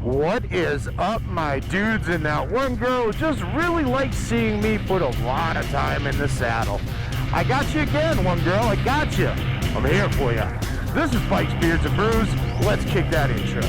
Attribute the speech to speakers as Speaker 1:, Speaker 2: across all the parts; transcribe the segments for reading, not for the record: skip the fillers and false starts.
Speaker 1: What is up, my dudes? And that one girl just really likes seeing me put a lot of time in the saddle. I got you again, one girl. I got you. I'm here for you. This is Bikes, Beards, and Brews. Let's kick that intro.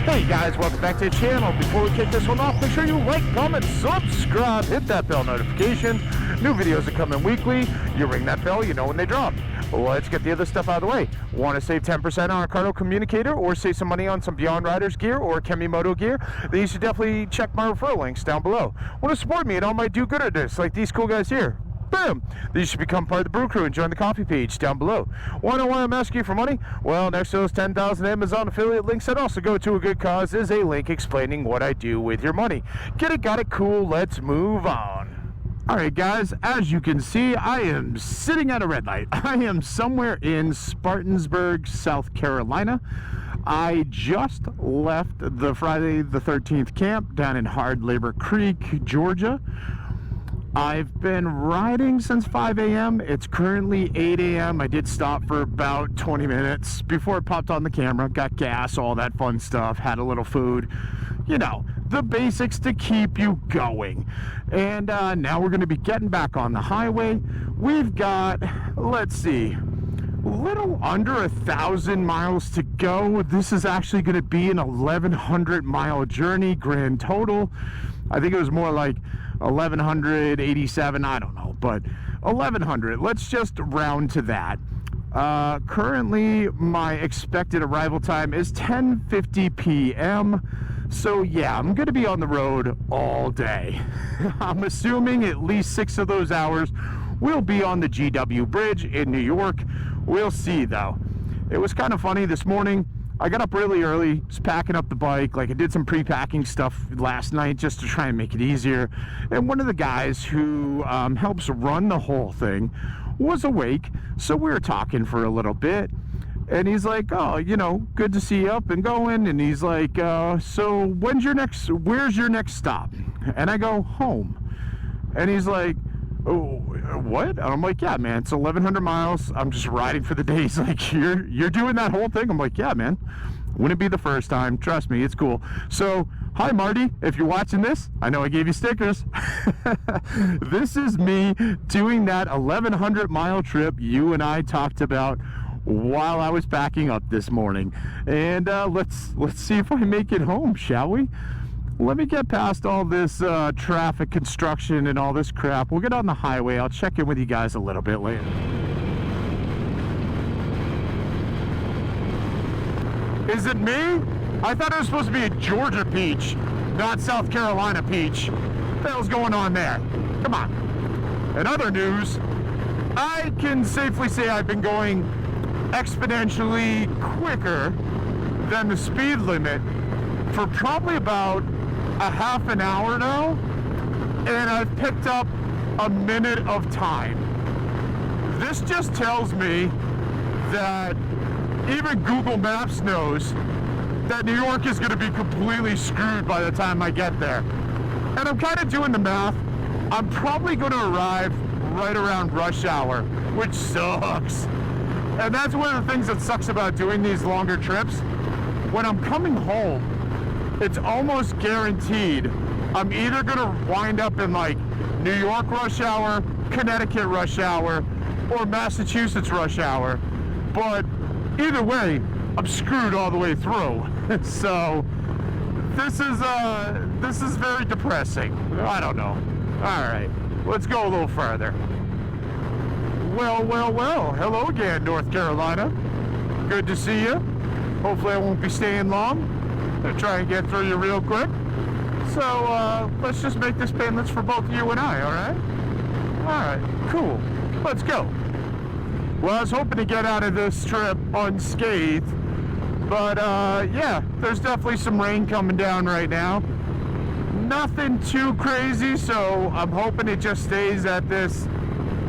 Speaker 1: Hey guys, welcome back to the channel. Before we kick this one off, make sure you like, comment, subscribe, hit that bell notification. New videos are coming weekly. You ring that bell, you know when they drop. Let's get the other stuff out of the way. Want to save 10% on a Krew communicator or save some money on some Beyond Riders gear or Kemimoto gear? Then you should definitely check my referral links down below. Want to support me and all my do-gooders like these cool guys here? Boom! You should become part of the Brew Crew and join the coffee page down below. Want to know why I'm asking you for money? Well, next to those 10,000 Amazon affiliate links that also go to a good cause is a link explaining what I do with your money. Get it, got it, cool, let's move on. Alright guys, as you can see, I am sitting at a red light. I am somewhere in Spartansburg, South Carolina. I just left the Friday the 13th camp down in Hard Labor Creek, Georgia. I've been riding since 5 a.m. It's currently 8 a.m. I did stop for about 20 minutes before I popped on the camera, got gas, all that fun stuff, had a little food. You know, the basics to keep you going. And now we're going to be getting back on the highway. We've got, let's see, a little under 1,000 miles to go. This is actually going to be an 1,100 mile journey grand total. I think it was more like 1,187, I don't know, but 1,100, let's just round to that. Currently, my expected arrival time is 10:50 p.m., so yeah, I'm going to be on the road all day. I'm assuming at least 6 of those hours will be on the GW Bridge in New York. We'll see, though. It was kind of funny this morning. I got up really early, was packing up the bike. Like, I did some pre-packing stuff last night just to try and make it easier. And one of the guys who helps run the whole thing was awake, so we were talking for a little bit. And he's like, oh, you know, good to see you up and going. And he's like, so where's your next stop? And I go, home. And he's like, oh, what? And I'm like, yeah, man, it's 1,100 miles. I'm just riding for the day. He's like, you're doing that whole thing? I'm like, yeah, man. Wouldn't be the first time. Trust me, it's cool. So, hi, Marty. If you're watching this, I know I gave you stickers. This is me doing that 1,100 mile trip you and I talked about while I was packing up this morning. And let's see if I make it home, shall we? Let me get past all this traffic construction and all this crap. We'll get on the highway. I'll check in with you guys a little bit later. Is it me? I thought it was supposed to be a Georgia peach, not South Carolina peach. What the hell's going on there? Come on. In other news, I can safely say I've been going exponentially quicker than the speed limit for probably about a half an hour now, and I've picked up a minute of time. This just tells me that even Google Maps knows that New York is going to be completely screwed by the time I get there. And I'm kind of doing the math. I'm probably going to arrive right around rush hour, which sucks. And that's one of the things that sucks about doing these longer trips. When I'm coming home, it's almost guaranteed I'm either going to wind up in like New York rush hour, Connecticut rush hour, or Massachusetts rush hour. But either way, I'm screwed all the way through. So this is very depressing. I don't know. All right, let's go a little further. Well, hello again, North Carolina. Good to see you. Hopefully I won't be staying long. I'll try and get through you real quick. So let's just make this painless for both you and I, alright? Alright, cool. Let's go. Well, I was hoping to get out of this trip unscathed, but yeah, there's definitely some rain coming down right now. Nothing too crazy, so I'm hoping it just stays at this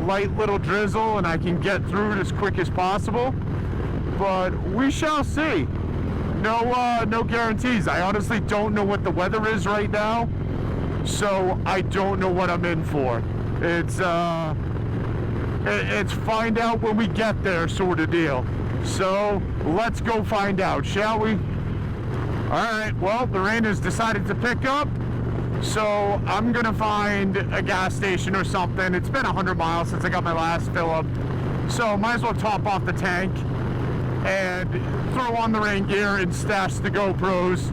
Speaker 1: light little drizzle and I can get through it as quick as possible. But we shall see. No guarantees. I honestly don't know what the weather is right now. So I don't know what I'm in for. It's find out when we get there sort of deal. So let's go find out, shall we? Alright, well, the rain has decided to pick up, so I'm gonna find a gas station or something. It's been 100 miles since I got my last fill up, so might as well top off the tank and throw on the rain gear and stash the GoPros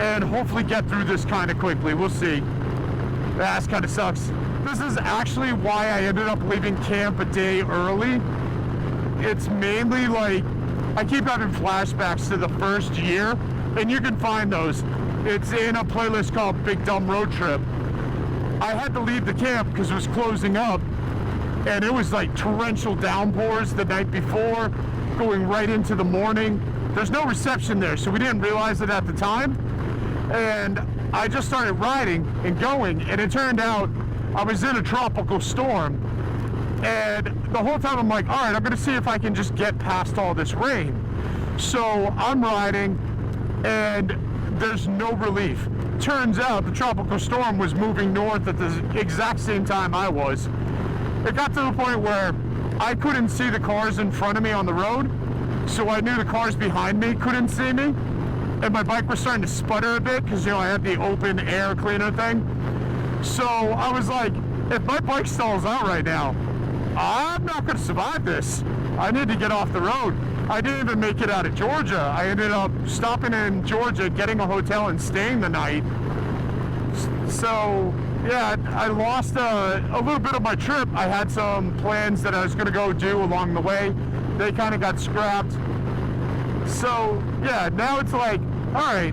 Speaker 1: and hopefully get through this kind of quickly. We'll see. That kind of sucks. This is actually why I ended up leaving camp a day early. It's mainly like I keep having flashbacks to the first year, and you can find those. It's in a playlist called Big Dumb Road Trip. I had to leave the camp because it was closing up, and it was like torrential downpours the night before, going right into the morning. There's no reception there, so we didn't realize it at the time. And I just started riding and going, and it turned out I was in a tropical storm. And the whole time I'm like, all right, I'm gonna see if I can just get past all this rain. So I'm riding, and there's no relief. Turns out the tropical storm was moving north at the exact same time I was. It got to the point where I couldn't see the cars in front of me on the road, so I knew the cars behind me couldn't see me, and my bike was starting to sputter a bit because, you know, I had the open air cleaner thing. So I was like, if my bike stalls out right now, I'm not going to survive this. I need to get off the road. I didn't even make it out of Georgia. I ended up stopping in Georgia, getting a hotel, and staying the night. So, yeah, I lost a little bit of my trip. I had some plans that I was going to go do along the way. They kind of got scrapped. So, yeah, now it's like, all right,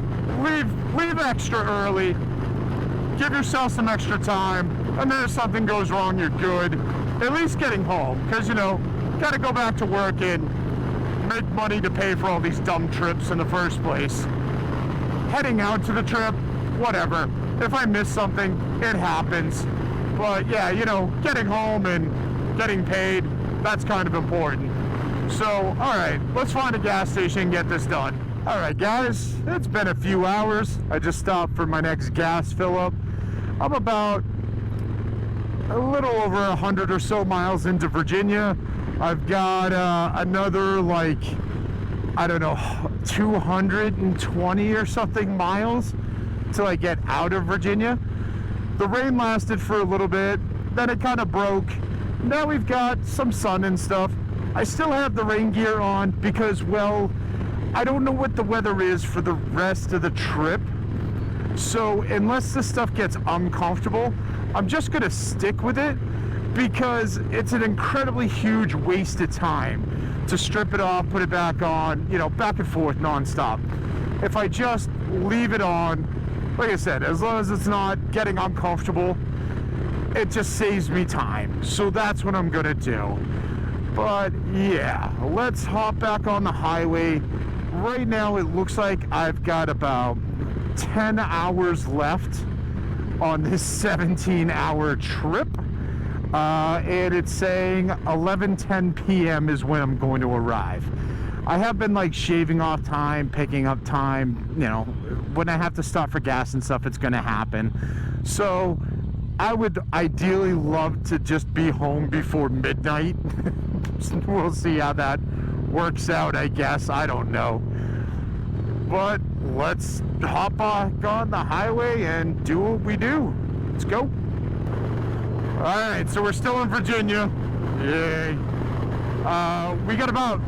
Speaker 1: leave extra early. Give yourself some extra time. And then if something goes wrong, you're good. At least getting home, because, you know, got to go back to work and make money to pay for all these dumb trips in the first place. Heading out to the trip, whatever. If I miss something, it happens. But yeah, you know, getting home and getting paid, that's kind of important. So, all right, let's find a gas station and get this done. All right, guys, it's been a few hours. I just stopped for my next gas fill up. I'm about a little over 100 or so miles into Virginia. I've got another, like, I don't know, 220 or something miles till I get out of Virginia. The rain lasted for a little bit, then it kind of broke. Now we've got some sun and stuff. I still have the rain gear on because, well, I don't know what the weather is for the rest of the trip. So unless this stuff gets uncomfortable, I'm just gonna stick with it because it's an incredibly huge waste of time to strip it off, put it back on, you know, back and forth nonstop. If I just leave it on, like I said, as long as it's not getting uncomfortable, it just saves me time. So that's what I'm gonna do. But yeah, let's hop back on the highway. Right now it looks like I've got about 10 hours left on this 17-hour trip. And it's saying 11:10 p.m. is when I'm going to arrive. I have been like shaving off time, picking up time, you know, when I have to stop for gas and stuff, it's gonna happen. So I would ideally love to just be home before midnight. We'll see how that works out, I guess. I don't know. But let's hop back on the highway and do what we do. Let's go. Alright, so we're still in Virginia. Yay. We got about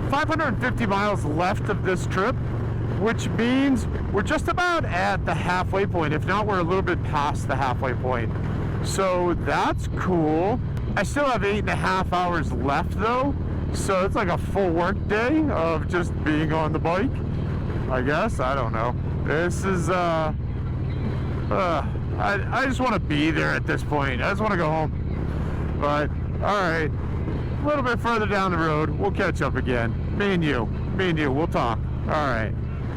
Speaker 1: 550 miles left of this trip, which means we're just about at the halfway point. If not, we're a little bit past the halfway point. So that's cool. I still have 8.5 hours left though, so it's like a full work day of just being on the bike, I guess. I don't know. This is I just want to be there at this point. I just want to go home. But all right, a little bit further down the road, we'll catch up again. Me and you, we'll talk. All right.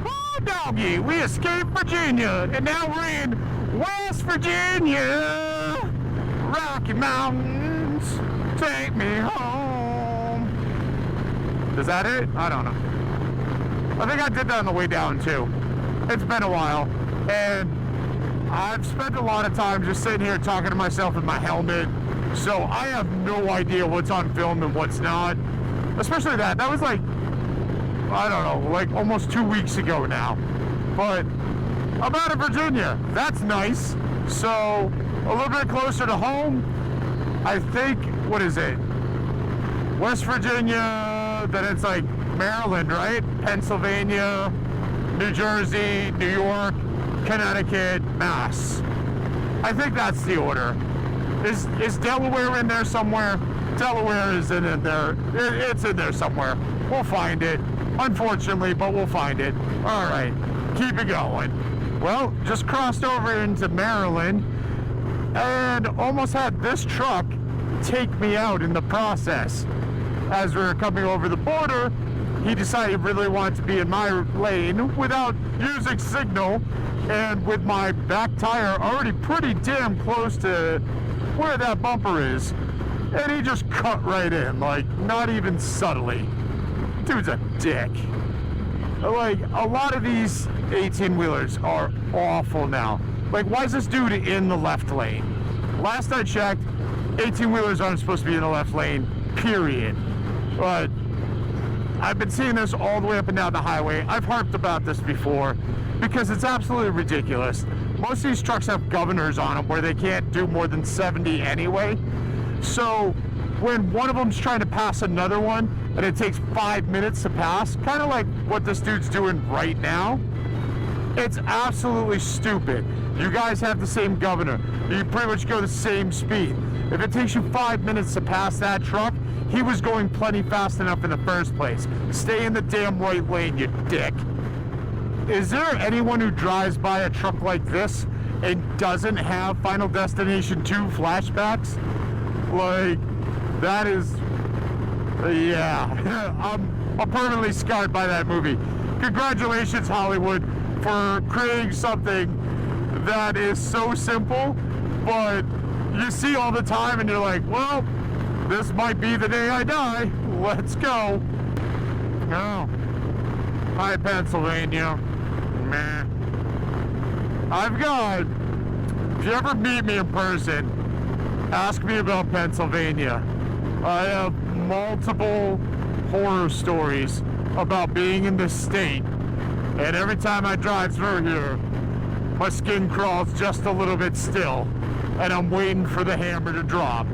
Speaker 1: Oh, doggy, we escaped Virginia, and now we're in West Virginia. Rocky Mountains, take me home. Is that it? I don't know. I think I did that on the way down too. It's been a while, and I've spent a lot of time just sitting here talking to myself in my helmet, so I have no idea what's on film and what's not. Especially that was like, I don't know, like almost 2 weeks ago now. But I'm out of Virginia. That's nice. So a little bit closer to home. I think, what is it? West Virginia, then it's like Maryland, right? Pennsylvania, New Jersey, New York, Connecticut, Mass. I think that's the order. Is Delaware in there somewhere? Delaware is in there. It's in there somewhere. We'll find it. Unfortunately, but we'll find it. All right, keep it going. Well, just crossed over into Maryland and almost had this truck take me out in the process. As we were coming over the border, he decided he really wanted to be in my lane without using signal, and with my back tire already pretty damn close to where that bumper is, and he just cut right in, like, not even subtly. Dude's a dick. Like, a lot of these 18-wheelers are awful now. Like, why is this dude in the left lane? Last I checked, 18-wheelers aren't supposed to be in the left lane, period. But I've been seeing this all the way up and down the highway. I've harped about this before because it's absolutely ridiculous. Most of these trucks have governors on them where they can't do more than 70 anyway. So when one of them's trying to pass another one and it takes 5 minutes to pass, kind of like what this dude's doing right now, it's absolutely stupid. You guys have the same governor. You pretty much go the same speed. If it takes you 5 minutes to pass that truck, he was going plenty fast enough in the first place. Stay in the damn right lane, you dick. Is there anyone who drives by a truck like this and doesn't have Final Destination 2 flashbacks? Like, that is, yeah, I'm permanently scarred by that movie. Congratulations, Hollywood, for creating something that is so simple, but you see all the time and you're like, well, this might be the day I die. Let's go. Oh. Hi, Pennsylvania. Meh. I've got, if you ever meet me in person, ask me about Pennsylvania. I have multiple horror stories about being in this state, and every time I drive through here, my skin crawls just a little bit still, and I'm waiting for the hammer to drop.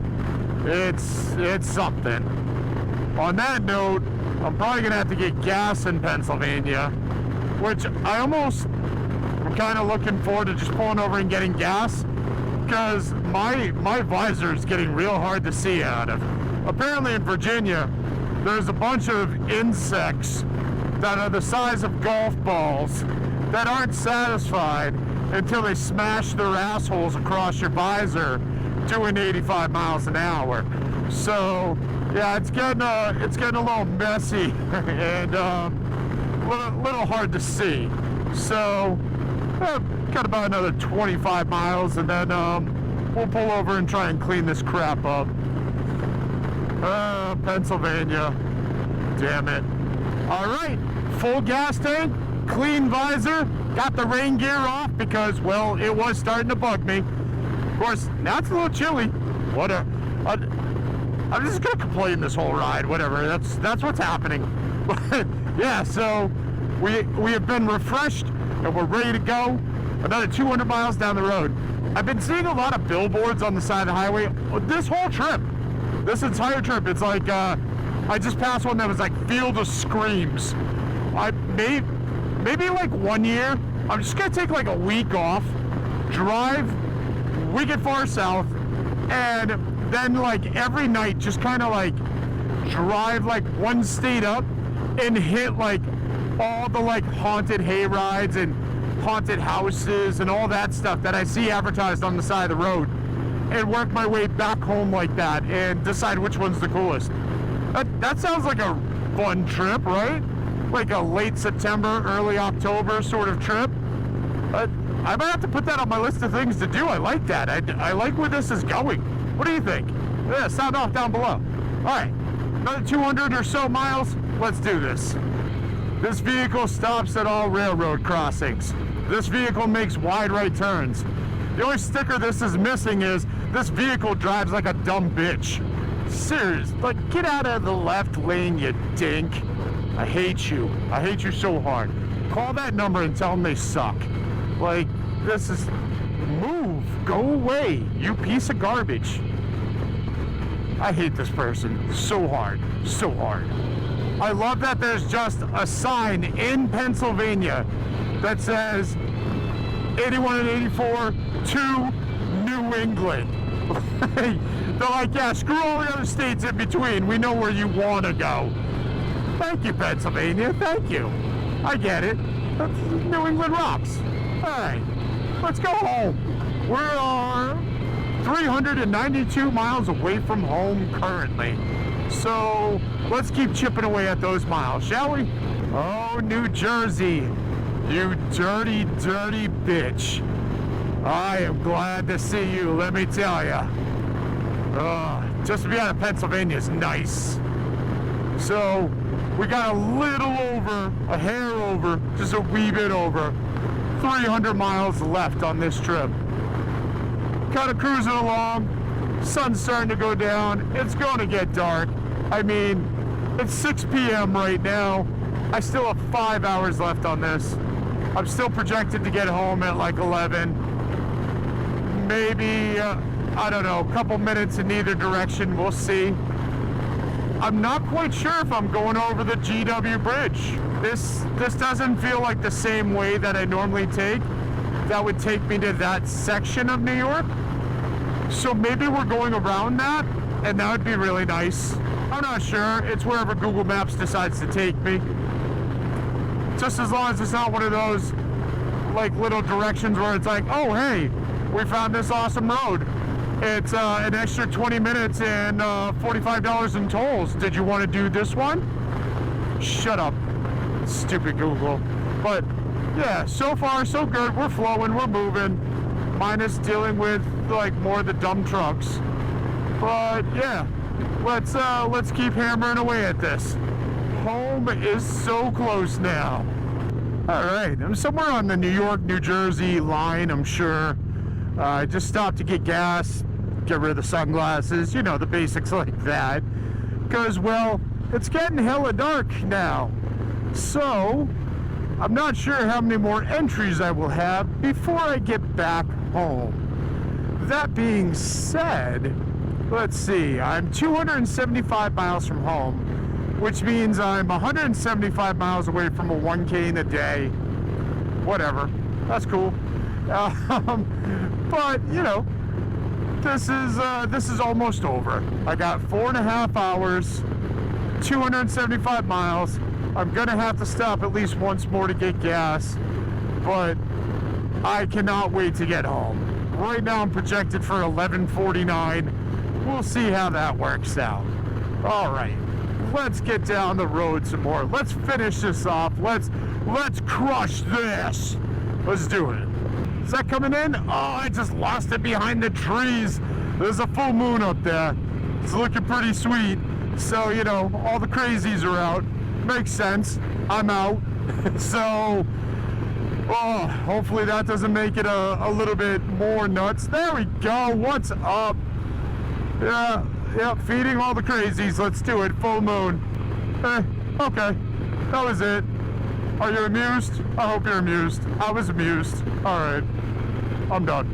Speaker 1: It's something. On that note, I'm probably gonna have to get gas in Pennsylvania, which I'm kind of looking forward to just pulling over and getting gas, because my visor is getting real hard to see out of. Apparently in Virginia, there's a bunch of insects that are the size of golf balls that aren't satisfied until they smash their assholes across your visor doing 85 miles an hour. So yeah, it's getting a little messy and a little hard to see. So got about another 25 miles and then we'll pull over and try and clean this crap up. Pennsylvania, damn it. All right, full gas tank, clean visor, got the rain gear off because, well, it was starting to bug me. Of course, now it's a little chilly. I'm just gonna complain this whole ride. Whatever. That's what's happening. But yeah, so we have been refreshed and we're ready to go. Another 200 miles down the road. I've been seeing a lot of billboards on the side of the highway this whole trip. This entire trip. It's like I just passed one that was like Field of Screams. I maybe like 1 year. I'm just gonna take like a week off, drive wicked far south, and then like every night just kind of like drive like one state up and hit like all the like haunted hay rides and haunted houses and all that stuff that I see advertised on the side of the road, and work my way back home like that and decide which one's the coolest. That sounds like a fun trip, right? Like a late September, early October sort of trip. I might have to put that on my list of things to do. I like that. I like where this is going. What do you think? Yeah, sound off down below. All right, another 200 or so miles. Let's do this. This vehicle stops at all railroad crossings. This vehicle makes wide right turns. The only sticker this is missing is this vehicle drives like a dumb bitch. Serious, like get out of the left lane, you dink. I hate you. I hate you so hard. Call that number and tell them they suck. Like, this is, move, go away, you piece of garbage. I hate this person so hard, so hard. I love that there's just a sign in Pennsylvania that says 81 and 84 to New England. They're like, yeah, screw all the other states in between. We know where you want to go. Thank you, Pennsylvania. Thank you. I get it. New England rocks. All right, let's go home. We're 392 miles away from home currently. So let's keep chipping away at those miles, shall we? Oh, New Jersey, you dirty, dirty bitch. I am glad to see you, let me tell ya. Just to be out of Pennsylvania is nice. So we got a little over, a hair over, just a wee bit over, 300 miles left on this trip. Kind of cruising along, sun's starting to go down, it's going to get dark. I mean, it's 6 p.m. right now. I still have 5 hours left on this. I'm still projected to get home at like 11. Maybe, I don't know, a couple minutes in either direction, we'll see. I'm not quite sure if I'm going over the GW Bridge. This doesn't feel like the same way that I normally take. That would take me to that section of New York. So maybe we're going around that, and that would be really nice. I'm not sure. It's wherever Google Maps decides to take me. Just as long as it's not one of those like little directions where it's like, oh hey, we found this awesome road. It's an extra 20 minutes and $45 in tolls. Did you want to do this one? Shut up, stupid Google. But yeah, so far so good. We're flowing, we're moving. Minus dealing with like more of the dumb trucks. But yeah, let's keep hammering away at this. Home is so close now. All right, I'm somewhere on the New York, New Jersey line, I'm sure. I just stopped to get gas, get rid of the sunglasses, you know, the basics like that. Because, well, it's getting hella dark now. So, I'm not sure how many more entries I will have before I get back home. That being said, let's see, I'm 275 miles from home, which means I'm 175 miles away from a 1K in a day. Whatever, that's cool. But you know, this is almost over. I got 4.5 hours, 275 miles. I'm gonna have to stop at least once more to get gas, but I cannot wait to get home. Right now I'm projected for 11:49. We'll see how that works out. All right, let's get down the road some more. Let's finish this off. Let's crush this. Let's do it. Is that coming in? Oh, I just lost it behind the trees. There's a full moon up there. It's looking pretty sweet. So, you know, all the crazies are out. Makes sense. I'm out. So, oh, hopefully that doesn't make it a little bit more nuts. There we go. What's up? Yeah, feeding all the crazies. Let's do it. Full moon. Okay. That was it. Are you amused? I hope you're amused. I was amused. All right. I'm done.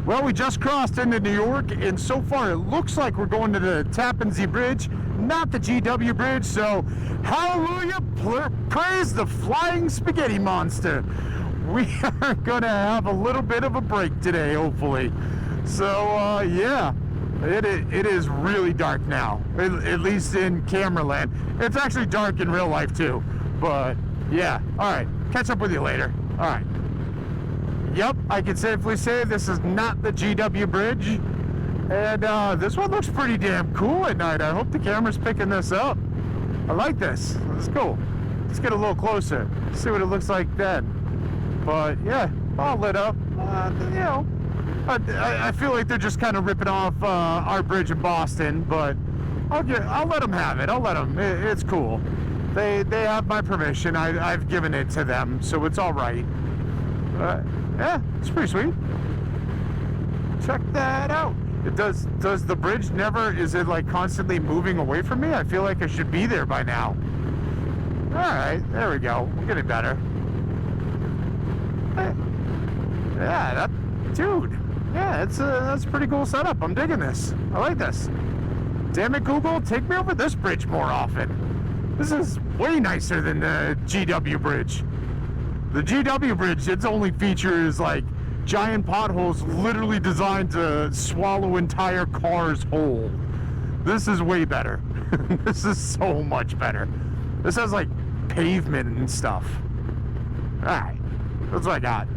Speaker 1: Well, we just crossed into New York, and so far it looks like we're going to the Tappan Zee Bridge, not the GW Bridge, so hallelujah, praise the flying spaghetti monster. We are going to have a little bit of a break today, hopefully. So, yeah. It is really dark now, at least in camera land. It's actually dark in real life too, but yeah. All right, catch up with you later. All right. Yep, I can safely say this is not the GW Bridge, and this one looks pretty damn cool at night. I hope the camera's picking this up. I like this. It's cool. Let's get a little closer, see what it looks like then. But yeah, all lit up. You know. I feel like they're just kind of ripping off our bridge in Boston, but I'll let them have it. I'll let them. It's cool. They have my permission. I've given it to them, so it's all right. Yeah, it's pretty sweet. Check that out. It does the bridge never, is it like constantly moving away from me? I feel like I should be there by now. Alright, there we go. We're getting better. Yeah, that, dude. Yeah, that's a pretty cool setup. I'm digging this. I like this. Damn it, Google, take me over this bridge more often. This is way nicer than the GW bridge. The GW bridge, its only feature is like giant potholes literally designed to swallow entire cars whole. This is way better. This is so much better. This has like pavement and stuff. Alright, that's what I got.